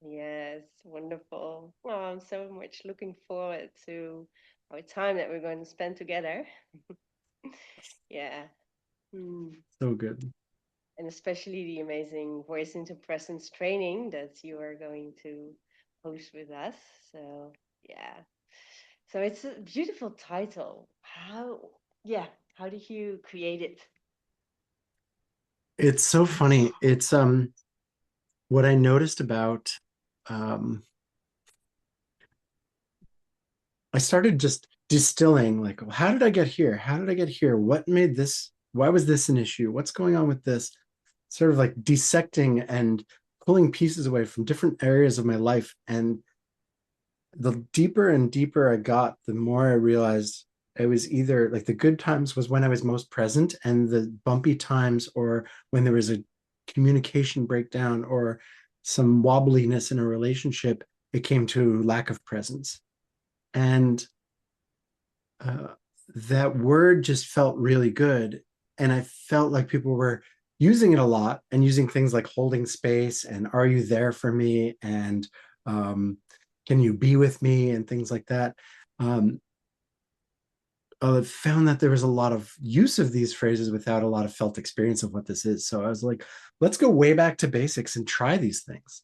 Yes, wonderful. Well, I'm so much looking forward to our time that we're going to spend together. Yeah. Hmm. So good. And especially the amazing Voice into Presence training that you are going to host with us. So, yeah. So it's a beautiful title. Yeah, how did you create it? It's so funny. It's what I noticed about um I started just distilling like, well, how did I get here? How did I get here? What made this? Why was this an issue? What's going on with this? Sort of like dissecting and pulling pieces away from different areas of my life. And the deeper and deeper I got, the more I realized it was either like the good times was when I was most present, and the bumpy times, or when there was a communication breakdown or some wobbliness in a relationship, it came to lack of presence. And uh, that word just felt really good. And I felt like people were using it a lot and using things like holding space and are you there for me and um, can you be with me and things like that. Um, I found that there was a lot of use of these phrases without a lot of felt experience of what this is. So I was like, let's go way back to basics and try these things.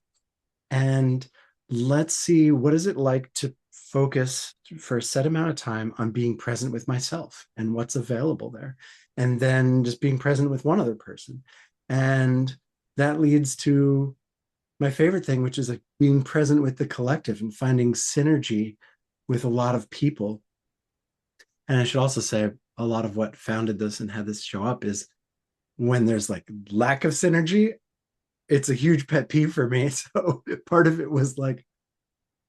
And let's see what is it like to focus for a set amount of time on being present with myself and what's available there, and then just being present with one other person. And that leads to my favorite thing, which is like being present with the collective and finding synergy with a lot of people. And I should also say a lot of what founded this and had this show up is when there's like lack of synergy, it's a huge pet peeve for me. So part of it was like,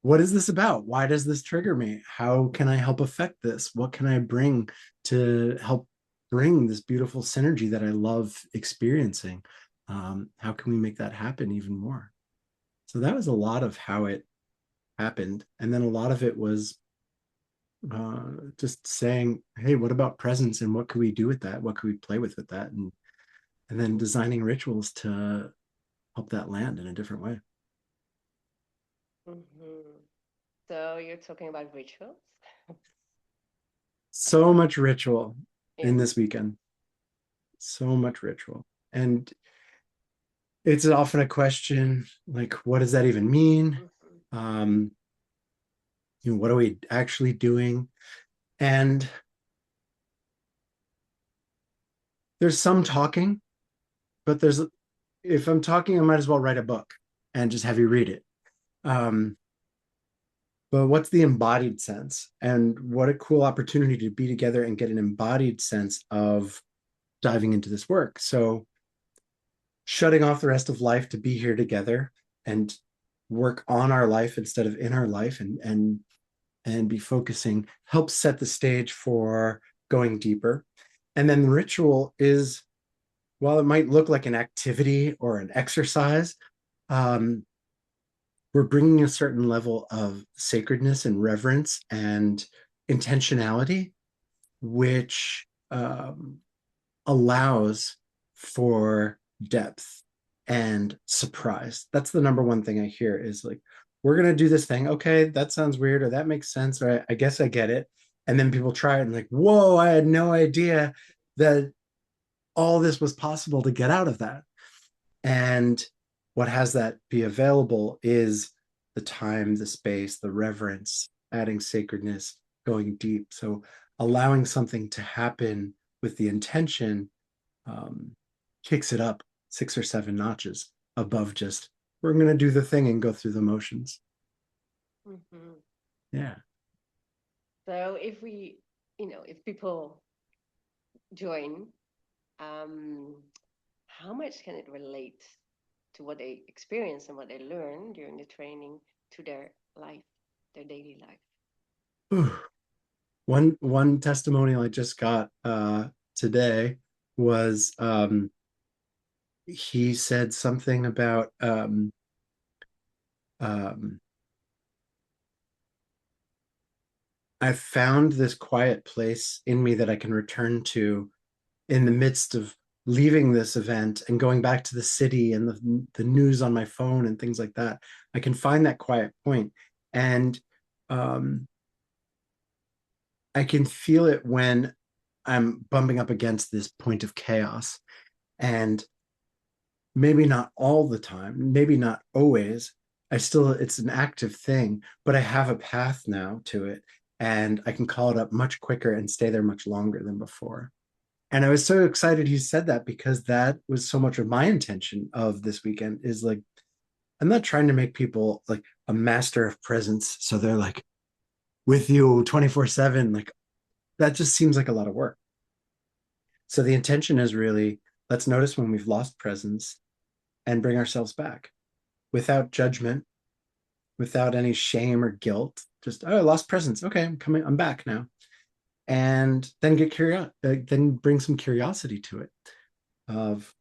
what is this about? Why does this trigger me? How can I help affect this? What can I bring to help bring this beautiful synergy that I love experiencing? How can we make that happen even more? So that was a lot of how it happened. And then a lot of it was just saying, hey, what about presence and what could we do with that? What could we play with that? And then designing rituals to help that land in a different way. Hmm. So you're talking about rituals? So much ritual in Yeah. this weekend. So much ritual. And it's often a question like, what does that even mean? Hmm. Um, what are we actually doing? And there's some talking, but there's if I'm talking, I might as well write a book and just have you read it. Um, but what's the embodied sense? And what a cool opportunity to be together and get an embodied sense of diving into this work. So shutting off the rest of life to be here together and work on our life instead of in our life, and be focusing helps set the stage for going deeper. And then the ritual is, while it might look like an activity or an exercise, um, we're bringing a certain level of sacredness and reverence and intentionality, which allows for depth and surprise. That's the number one thing I hear is like, we're going to do this thing. Okay, that sounds weird, or that makes sense, or I guess I get it. And then people try it and like, whoa, I had no idea that all this was possible to get out of that. And what has that be available is the time, the space, the reverence, adding sacredness, going deep. So allowing something to happen with the intention um, kicks it up 6 or 7 notches above just we're going to do the thing and go through the motions. Hmm. Yeah. So if people join, um, how much can it relate to what they experience and what they learn during the training to their life, their daily life? One testimonial I just got today was he said something about um, I found this quiet place in me that I can return to in the midst of leaving this event and going back to the city and the news on my phone and things like that. I can find that quiet point, and um, I can feel it when I'm bumping up against this point of chaos. And maybe not all the time, maybe not always. It's an active thing, but I have a path now to it, and I can call it up much quicker and stay there much longer than before. And I was so excited you said that, because that was so much of my intention of this weekend. Is like, I'm not trying to make people like a master of presence. So they're like with you 24/7. Like, that just seems like a lot of work. So the intention is really, let's notice when we've lost presence and bring ourselves back without judgment, without any shame or guilt. Just, oh, I lost presence. Okay, I'm coming. I'm back now. And then get curious. Then bring some curiosity to it of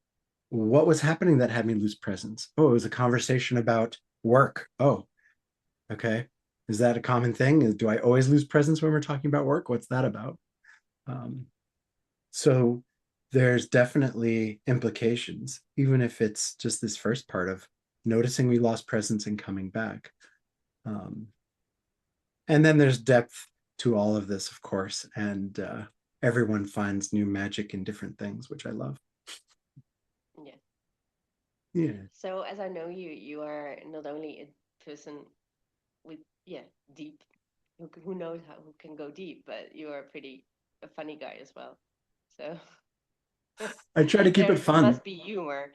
what was happening that had me lose presence. Oh, it was a conversation about work. Oh, okay. Is that a common thing? Do I always lose presence when we're talking about work? What's that about? Um, so there's definitely implications, even if it's just this first part of noticing we lost presence and coming back. Um, and then there's depth to all of this, of course, and everyone finds new magic in different things, which I love. Yeah. Yeah. So as I know you, you are not only a person with, yeah, deep, who knows how, who can go deep, but you are pretty a funny guy as well. So I try to keep it there fun. must be humor.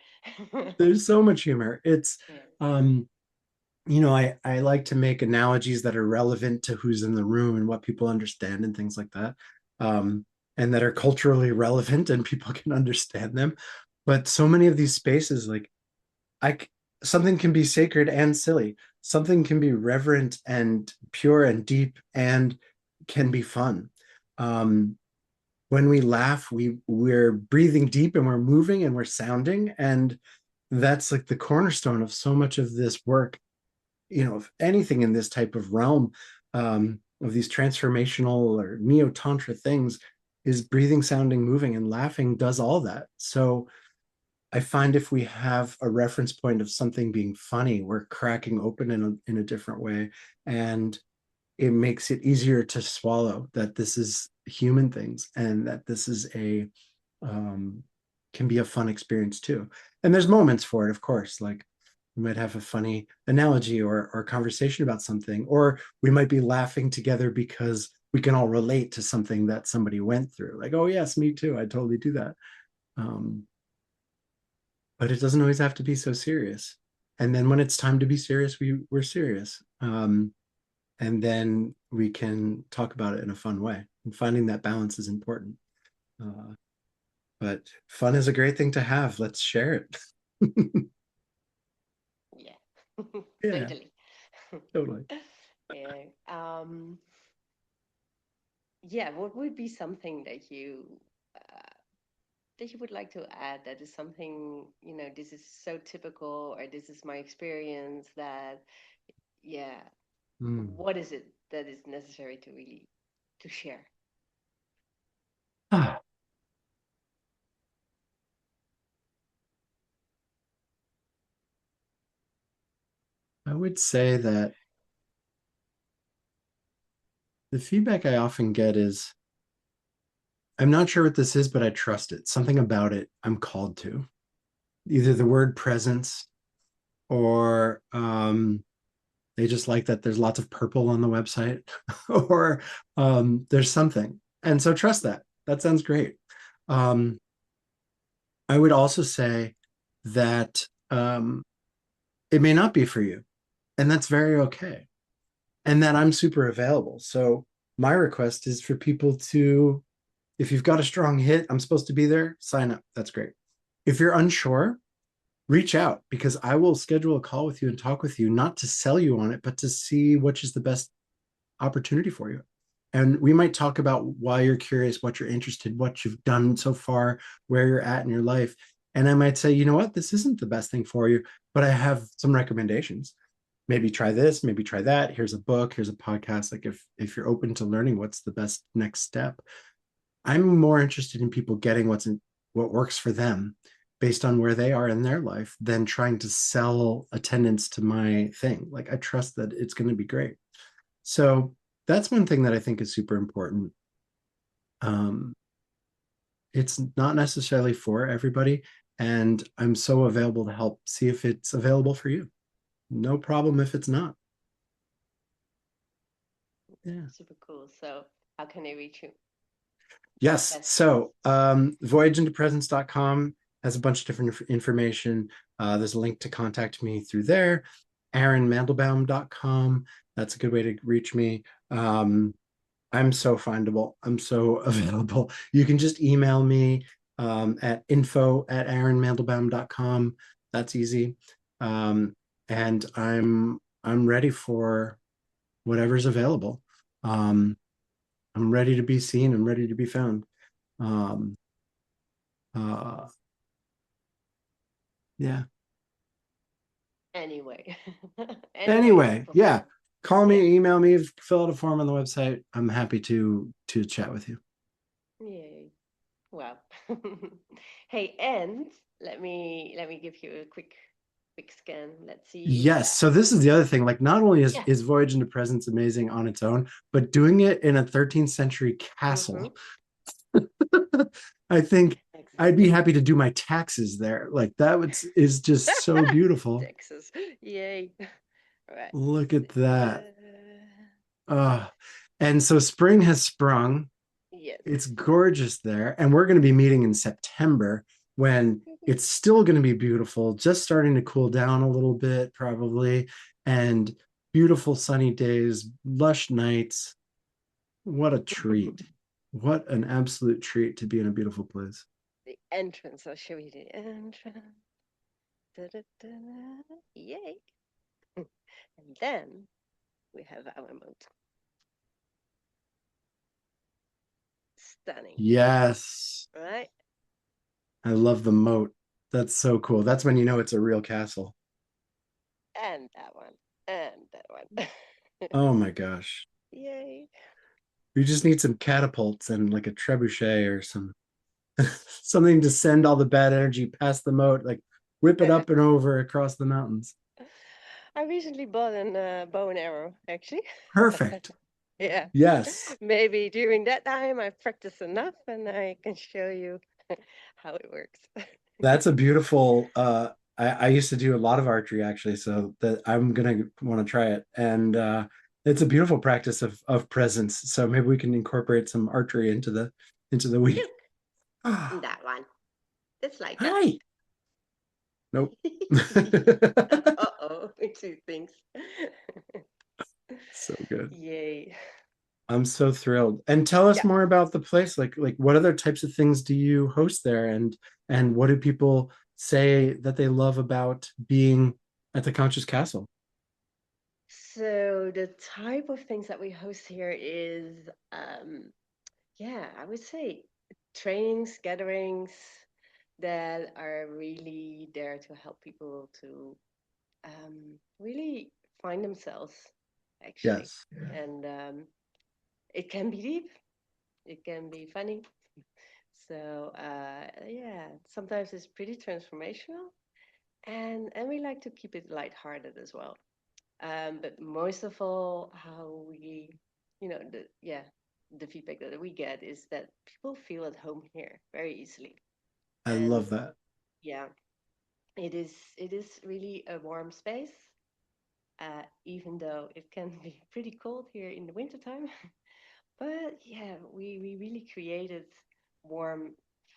There's so much humor. It's Yeah. um I like to make analogies that are relevant to who's in the room and what people understand and things like that. Um, and that are culturally relevant and people can understand them. But so many of these spaces, like, I something can be sacred and silly. Something can be reverent and pure and deep and can be fun. Um, when we laugh, we're breathing deep and we're moving and we're sounding, and that's like the cornerstone of so much of this work. Of anything in this type of realm, of these transformational or neo tantra things, is breathing, sounding, moving, and laughing does all that. So I find if we have a reference point of something being funny, we're cracking open in a different way. And it makes it easier to swallow that this is human things and that this is a um, can be a fun experience too. And there's moments for it, of course. Like, we might have a funny analogy or conversation about something, or we might be laughing together because we can all relate to something that somebody went through. Like, oh yes, me too. I totally do that. Um, but it doesn't always have to be so serious. And then when it's time to be serious, we're serious. And then we can talk about it in a fun way. And finding that balance is important. Uh, but fun is a great thing to have. Let's share it. Yeah. Yeah, Totally. totally. Yeah. Yeah, what would be something uh, that you would like to add, that is something, this is so typical, or this is my experience that, yeah, Mm. what is it that is necessary to really to share? Ah, I would say that the feedback I often get is, I'm not sure what this is, but I trust it. Something about it I'm called to. Either the word presence, or they just like that there's lots of purple on the website, or there's something. And so trust that. That sounds great. Um, I would also say that it may not be for you, and that's very okay. And that I'm super available. So my request is for people to, if you've got a strong hit, I'm supposed to be there, sign up. That's great. If you're unsure, reach out, because I will schedule a call with you and talk with you, not to sell you on it, but to see which is the best opportunity for you. And we might talk about why you're curious, what you're interested, what you've done so far, where you're at in your life. And I might say, you know what, this isn't the best thing for you, but I have some recommendations. Maybe try this, maybe try that. Here's a book, here's a podcast. Like, if you're open to learning what's the best next step. I'm more interested in people getting what works for them based on where they are in their life than trying to sell attendance to my thing. Like I trust that it's going to be great. So that's one thing that I think is super important. Um, it's not necessarily for everybody, and I'm so available to help see if it's available for you. No problem if it's not. Yeah. Super cool. So how can they reach you? Yes. Best ways. So voyageintopresence.com has a bunch of different information. There's a link to contact me through there. AaronMandelbaum.com. That's a good way to reach me. I'm so findable. I'm so available. You can just email me at info@aaronmandelbaum.com. That's easy. Um, and I'm ready for whatever's available. Um, I'm ready to be seen. I'm ready to be found. Um, uh, yeah. Anyway, anyway to Anyway, yeah. perform. Call Yeah. me, email me, fill out a form on the website. I'm happy to chat with you. Yay. Wow. Hey, and let me give you a quick scan. Let's see if Yes. that So this is the other thing. Like, not only yeah. is Voyage into Presence amazing on its own, but doing it in a 13th century Mm-hmm. castle, I think I'd be Exactly. happy to do my taxes there. Like that is just so beautiful. Texas. Yay. All right. Look at that. Uh, Uh, and so spring has sprung. yes. It's gorgeous there. And we're going to be meeting in September when it's still going to be beautiful, just starting to cool down a little bit, probably. And beautiful sunny days, lush nights. What a treat. What an absolute treat to be in a beautiful place. The entrance. I'll show you the entrance. Da-da-da-da. Yay. And then we have our moat. Stunning, Yes. right? I love the moat. That's so cool. That's when you know it's a real castle. And that one. And that one. Oh my gosh. Yay. We just need some catapults and like a trebuchet or some something to send all the bad energy past the moat, like whip it up and over across the mountains. I recently bought an bow and arrow, actually. Perfect. Yeah. Yes. Maybe during that time I practice enough and I can show you how it works. That's a beautiful I used to do a lot of archery actually, so that I'm gonna want to try it. And it's a beautiful practice of presence. So maybe we can incorporate some archery into the week. Look, Ah, that one. It's like that. hi. Nope. Uh-oh, two things. So good. Yay. I'm so thrilled. And tell us Yeah. more about the place. Like what other types of things do you host there and what do people say that they love about being at the Conscious Castle? So the type of things that we host here is, yeah, I would say trainings, gatherings that are really there to help people to really find themselves, actually. Yes. And it can be deep, it can be funny. So yeah, sometimes it's pretty transformational, and we like to keep it lighthearted as well. But most of all, how we, yeah, the feedback that we get is that people feel at home here very easily. I And love that. yeah, it is really a warm space, even though it can be pretty cold here in the wintertime. But yeah, we really created warm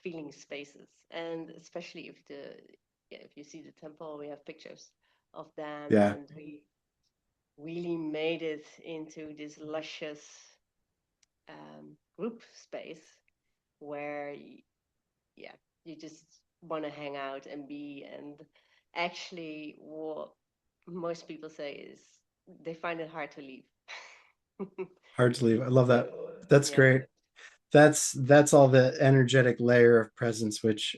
feeling spaces, and especially if the yeah, if you see the temple, we have pictures of them, Yeah. and we really made it into this luscious group space where yeah, you just want to hang out and be. And actually, what most people say is they find it hard to leave. Hard to leave. I love that. So That's yeah, great. That's all the energetic layer of presence, which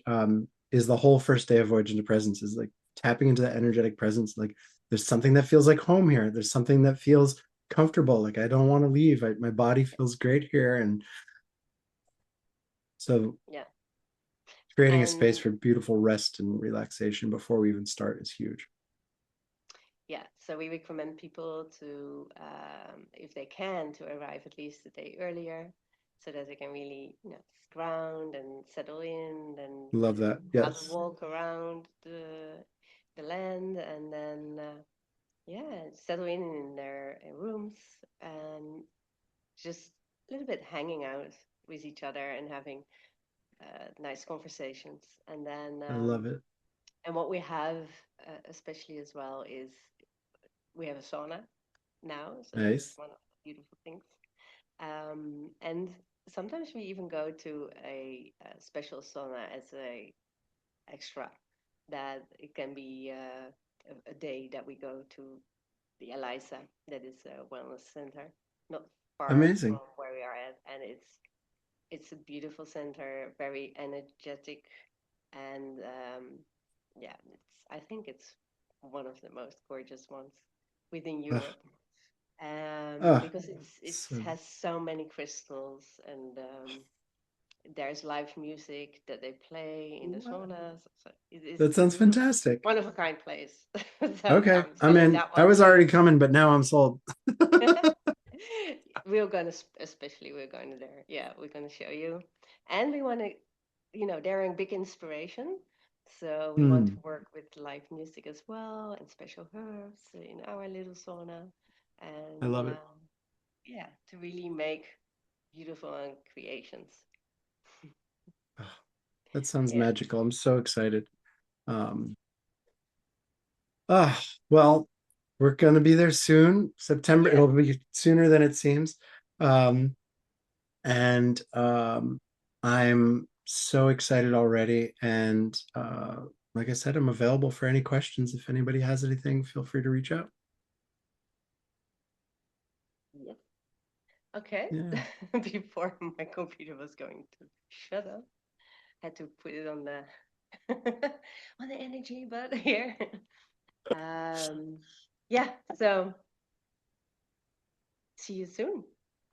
is the whole first day of Voyage into Presence, is like tapping into that energetic presence. Like there's something that feels like home here. There's something that feels comfortable. Like I don't want to leave. My body feels great here. And so yeah. Creating a space And for beautiful rest and relaxation before we even start is huge. yeah, so we recommend people to, if they can, to arrive at least a day earlier, so that they can really, ground and settle in and Love that. have a Yes. walk around the land, and then yeah, settle in their rooms and just a little bit hanging out with each other and having nice conversations, and then I love it. and what we have especially as well is we have a sauna now, so that's Nice. one of the beautiful things. And sometimes we even go to a special sauna as a extra. That it can be a day that we go to the Elisa, that is a wellness center, not far from Amazing. where we are at, and it's a beautiful center, very energetic, and yeah, I think it's one of the most gorgeous ones within Oh, Europe, oh, because it so has so many crystals, and there's live music that they play in the saunas. So it is that sounds fantastic. one of a kind place. So Okay. I'm I selling mean, that I one was too. already coming, but now I'm sold. We're gonna, especially we're going there. Yeah, we're gonna show you, and we want to, they're a big inspiration. So we want to Hmm. work with live music as well and special herbs in our little sauna, I and love it. yeah, to really make beautiful creations. Oh, that sounds Yeah. magical. I'm so excited. Um, well, we're gonna be there soon. September, Yes. it'll be sooner than it seems. Um, and I'm so excited already. And like I said, I'm available for any questions. If anybody has anything, feel free to reach out. Yes. Okay. Yeah. Before my computer was going to shut up, I had to put it on the on the energy button here. Um, yeah. So see you soon.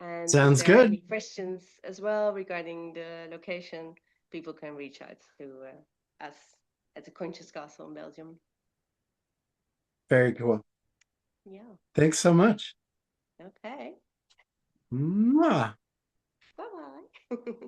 And if Sounds there are any good. questions as well regarding the location, people can reach out to us at the Conscious Castle in Belgium. Very cool. Yeah. Thanks so much. Okay. Mwah. Bye bye.